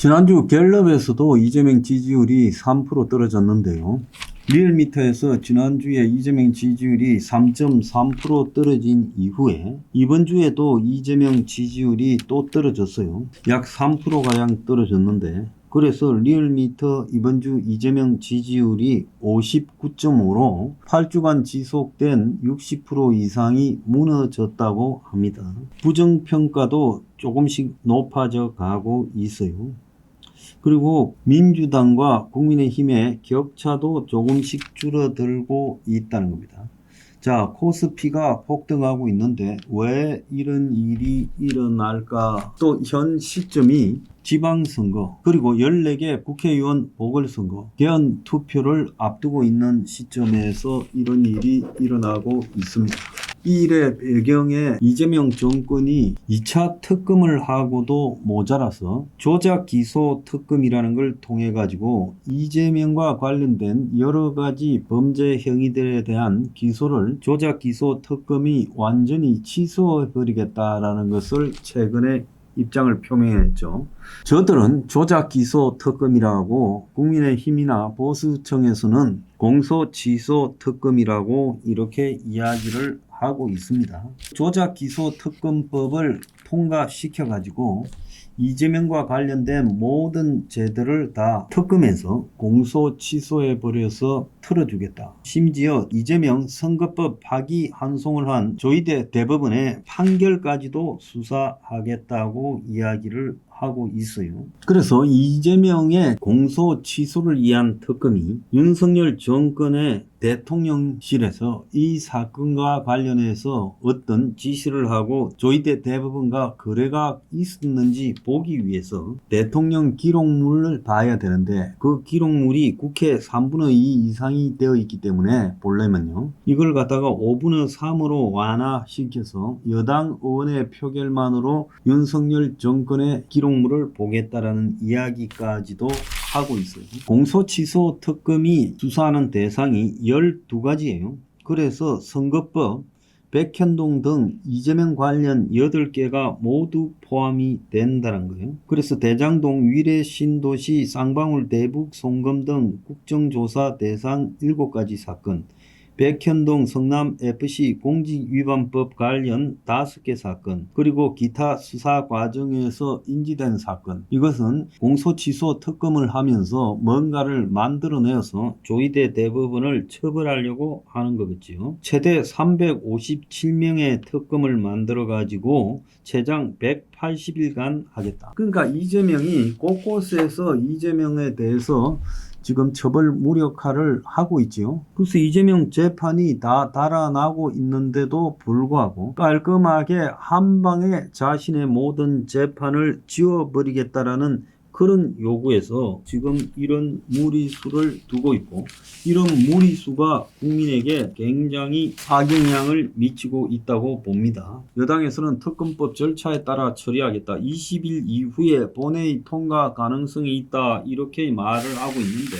지난주 갤럽에서도 이재명 지지율이 3% 떨어졌는데요. 리얼미터에서 지난주에 이재명 지지율이 3.3% 떨어진 이후에 이번 주에도 이재명 지지율이 또 떨어졌어요. 약 3%가량 떨어졌는데, 그래서 리얼미터 이번 주 이재명 지지율이 59.5로 8주간 지속된 60% 이상이 무너졌다고 합니다. 부정평가도 조금씩 높아져 가고 있어요. 그리고 민주당과 국민의힘의 격차도 조금씩 줄어들고 있다는 겁니다. 자, 코스피가 폭등하고 있는데 왜 이런 일이 일어날까? 또 현 시점이 지방선거, 그리고 14개 국회의원 보궐선거, 개헌 투표를 앞두고 있는 시점에서 이런 일이 일어나고 있습니다. 이 일의 배경에 이재명 정권이 2차 특검을 하고도 모자라서 조작 기소 특검이라는 걸 통해 가지고 이재명과 관련된 여러 가지 범죄 행위들에 대한 기소를 조작 기소 특검이 완전히 취소해 버리겠다라는 것을 최근에 입장을 표명했죠. 저들은 조작 기소 특검이라고, 국민의힘이나 보수층에서는 공소 취소 특검이라고 이렇게 이야기를 하고 있습니다. 조작 기소 특검법을 통과시켜 가지고 이재명과 관련된 모든 죄들을 다 특검에서 공소 취소해 버려서 틀어주겠다. 심지어 이재명 선거법 파기환송을 한 조희대 대법원의 판결까지도 수사하겠다고 이야기를 하고 있어요. 그래서 이재명의 공소 취소를 위한 특검이 윤석열 정권의 대통령실에서 이 사건과 관련해서 어떤 지시를 하고 조희대 대법원과 거래가 있었는지 보기 위해서 대통령 기록물을 봐야 되는데, 그 기록물이 국회 3분의 2 이상이 되어 있기 때문에 보려면요, 이걸 갖다가 5분의 3으로 완화시켜서 여당 의원의 표결만으로 윤석열 정권의 기록물을 보겠다라는 이야기까지도 하고 있어요. 공소취소 특검이 수사하는 대상이 12가지예요. 그래서 선거법, 백현동 등 이재명 관련 8개가 모두 포함이 된다는 거예요. 그래서 대장동 위례 신도시 쌍방울 대북 송금 등 국정조사 대상 7가지 사건, 백현동 성남FC 공직위반법 관련 5개 사건, 그리고 기타 수사 과정에서 인지된 사건, 이것은 공소취소 특검을 하면서 뭔가를 만들어내서 조희대 대법원을 처벌하려고 하는 거겠지요. 최대 357명의 특검을 만들어 가지고 최장 180일간 하겠다. 그러니까 이재명이 곳곳에서 이재명에 대해서 지금 처벌 무력화를 하고 있지요. 그래서 이재명 재판이 다 달아나고 있는데도 불구하고 깔끔하게 한 방에 자신의 모든 재판을 지워버리겠다라는 그런 요구에서 지금 이런 무리수를 두고 있고, 이런 무리수가 국민에게 굉장히 악영향을 미치고 있다고 봅니다. 여당에서는 특검법 절차에 따라 처리하겠다, 20일 이후에 본회의 통과 가능성이 있다, 이렇게 말을 하고 있는데,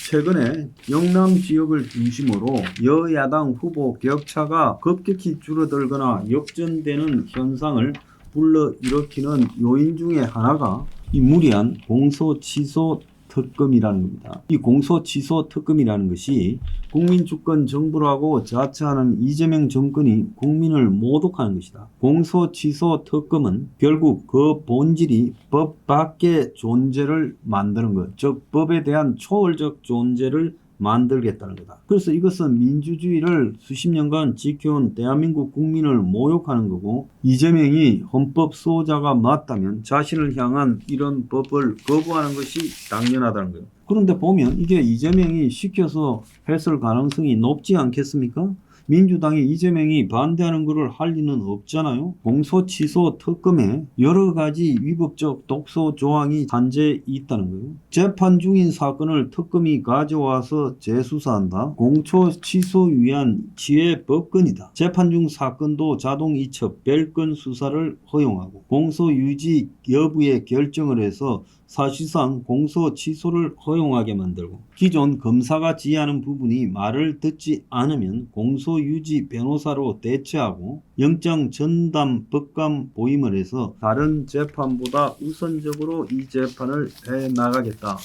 최근에 영남 지역을 중심으로 여야당 후보 격차가 급격히 줄어들거나 역전되는 현상을 불러일으키는 요인 중에 하나가 이 무리한 공소취소 특검이라는 겁니다. 이 공소취소 특검이라는 것이 국민주권 정부를 하고 자처하는 이재명 정권이 국민을 모독하는 것이다. 공소취소 특검은 결국 그 본질이 법 밖의 존재를 만드는 것, 즉 법에 대한 초월적 존재를 만들겠다는 거다. 그래서 이것은 민주주의를 수십 년간 지켜온 대한민국 국민을 모욕하는 거고, 이재명이 헌법 수호자가 맞다면 자신을 향한 이런 법을 거부하는 것이 당연하다는 거예요. 그런데 보면 이게 이재명이 시켜서 했을 가능성이 높지 않겠습니까? 민주당이 이재명이 반대하는 것을 할 리는 없잖아요. 공소취소 특검에 여러 가지 위법적 독소 조항이 산재해 있다는 거예요. 재판 중인 사건을 특검이 가져와서 재수사한다. 공소취소 위한 지혜 법권이다. 재판 중 사건도 자동 이첩, 별건 수사를 허용하고 공소유지 여부의 결정을 해서 사실상 공소 취소를 허용하게 만들고 기존 검사가 지휘하는 부분이 말을 듣지 않으면 공소유지 변호사로 대체하고 영장 전담 법관 보임을 해서 다른 재판보다 우선적으로 이 재판을 해나가겠다.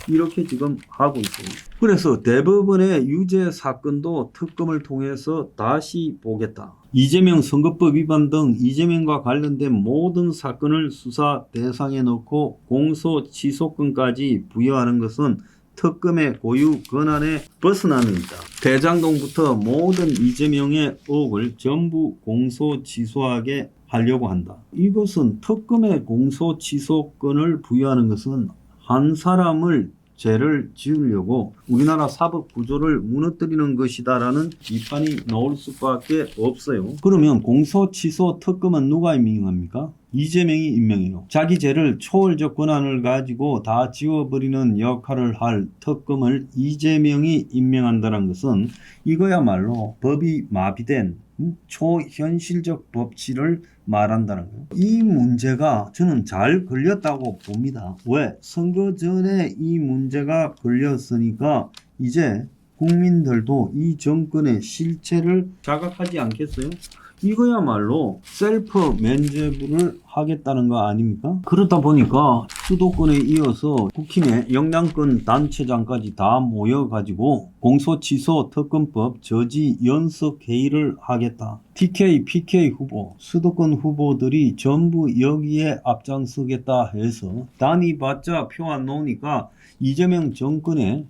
이렇게 지금 하고 있어요. 그래서 대법원의 유죄 사건도 특검을 통해서 다시 보겠다. 이재명 선거법 위반 등 이재명과 관련된 모든 사건을 수사 대상에 넣고 공소 취소권까지 부여하는 것은 특검의 고유 권한에 벗어나는 일이다. 대장동부터 모든 이재명의 의혹을 전부 공소 취소하게 하려고 한다. 이것은 특검의 공소 취소권을 부여하는 것은 한 사람을 죄를 지으려고 우리나라 사법 구조를 무너뜨리는 것이다라는 비판이 나올 수밖에 없어요. 그러면 공소 취소 특검은 누가 임명합니까? 이재명이 임명해요. 자기 죄를 초월적 권한을 가지고 다 지워버리는 역할을 할 특검을 이재명이 임명한다는 것은 이거야말로 법이 마비된 초현실적 법치를 말한다는 거예요. 이 문제가 저는 잘 걸렸다고 봅니다. 왜? 선거 전에 이 문제가 걸렸으니까 이제 국민들도 이 정권의 실체를 자각하지 않겠어요? 이거야말로 셀프 면죄부를 하겠다는 거 아닙니까? 그렇다 보니까 수도권에 이어서 국힘의 영향권 단체장까지 다 모여가지고 공소취소 특검법 저지 연석 회의를 하겠다. TK, PK 후보, 수도권 후보들이 전부 여기에 앞장서겠다 해서 단위받자 표 안 나오니까 이재명 정권에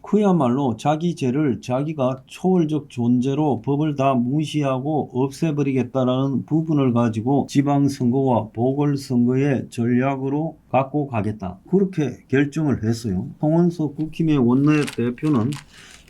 그야말로 자기 죄를 자기가 초월적 존재로 법을 다 무시하고 없애버리겠다라는 부분을 가지고 지방선거와 보궐선거의 전략으로 갖고 가겠다. 그렇게 결정을 했어요. 홍원석 국힘의 원내대표는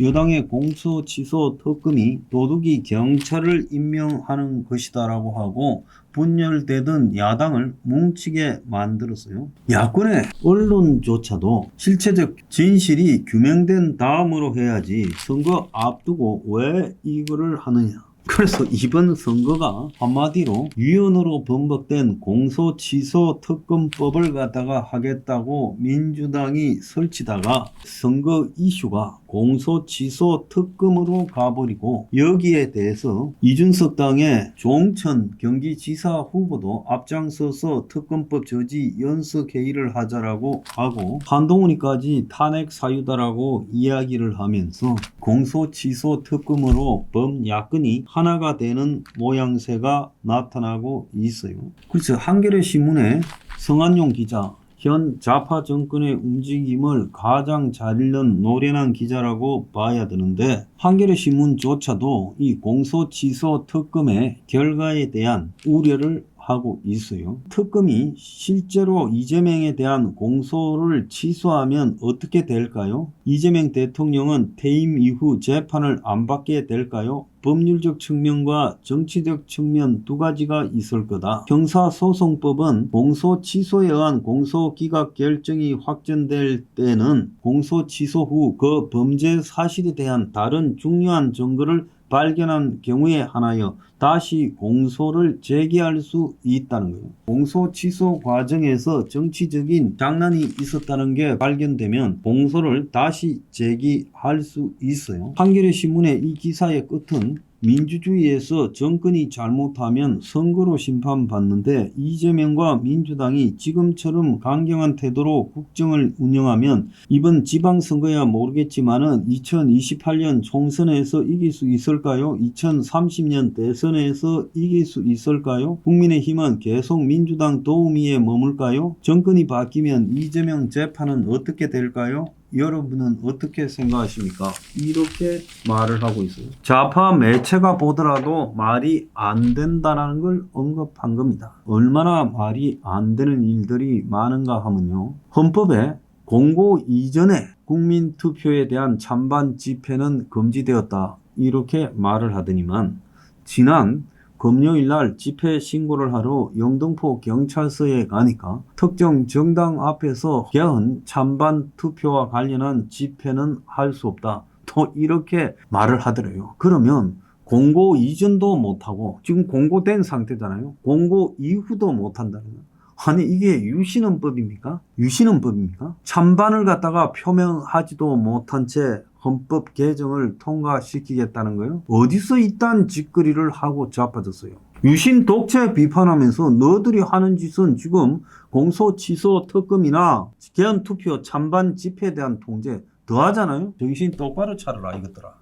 여당의 공소취소 특검이 도둑이 경찰을 임명하는 것이다라고 하고 분열되던 야당을 뭉치게 만들었어요. 야권의 언론조차도 실체적 진실이 규명된 다음으로 해야지 선거 앞두고 왜 이거를 하느냐. 그래서 이번 선거가 한마디로 유연으로 번복된 공소취소 특검법을 갖다가 하겠다고 민주당이 설치다가 선거 이슈가 공소취소 특검으로 가버리고 여기에 대해서 이준석 당의 조홍천 경기지사 후보도 앞장서서 특검법 저지 연석회의를 하자라고 하고 한동훈이까지 탄핵 사유다라고 이야기를 하면서 공소취소 특검으로 범야권이 하나가 되는 모양새가 나타나고 있어요. 그래서 한겨레 신문의 성한용 기자, 현 좌파 정권의 움직임을 가장 잘 읽는 노련한 기자라고 봐야 되는데 한겨레 신문조차도 이 공소취소 특검의 결과에 대한 우려를 하고 있어요. 특검이 실제로 이재명에 대한 공소를 취소하면 어떻게 될까요? 이재명 대통령은 퇴임 이후 재판을 안 받게 될까요? 법률적 측면과 정치적 측면 두 가지가 있을 거다. 형사소송법은 공소 취소에 의한 공소 기각 결정이 확정될 때는 공소 취소 후 그 범죄 사실에 대한 다른 중요한 증거를 발견한 경우에 한하여 다시 공소를 제기할 수 있다는 거예요. 공소 취소 과정에서 정치적인 장난이 있었다는 게 발견되면 공소를 다시 제기할 수 있어요. 한겨레 신문의 이 기사의 끝은 민주주의에서 정권이 잘못하면 선거로 심판받는데 이재명과 민주당이 지금처럼 강경한 태도로 국정을 운영하면 이번 지방선거야 모르겠지만은 2028년 총선에서 이길 수 있을까요? 2030년 대선에서 이길 수 있을까요? 국민의힘은 계속 민주당 도우미에 머물까요? 정권이 바뀌면 이재명 재판은 어떻게 될까요? 여러분은 어떻게 생각하십니까? 이렇게 말을 하고 있어요. 좌파 매체가 보더라도 말이 안 된다는 걸 언급한 겁니다. 얼마나 말이 안 되는 일들이 많은가 하면요. 헌법에 공고 이전에 국민투표에 대한 찬반 집회는 금지되었다. 이렇게 말을 하더니만 지난 금요일 날 집회 신고를 하러 영등포 경찰서에 가니까 특정 정당 앞에서 개헌 찬반 투표와 관련한 집회는 할 수 없다. 또 이렇게 말을 하더래요. 그러면 공고 이전도 못하고 지금 공고된 상태잖아요. 공고 이후도 못한다는 거예요. 아니 이게 유신헌법입니까? 유신헌법입니까? 찬반을 갖다가 표명하지도 못한 채 헌법 개정을 통과시키겠다는 거예요? 어디서 이딴 짓거리를 하고 자빠졌어요? 유신 독재 비판하면서 너들이 하는 짓은 지금 공소 취소 특검이나 개헌 투표 찬반 집회에 대한 통제 더 하잖아요? 정신 똑바로 차려라 이것들아.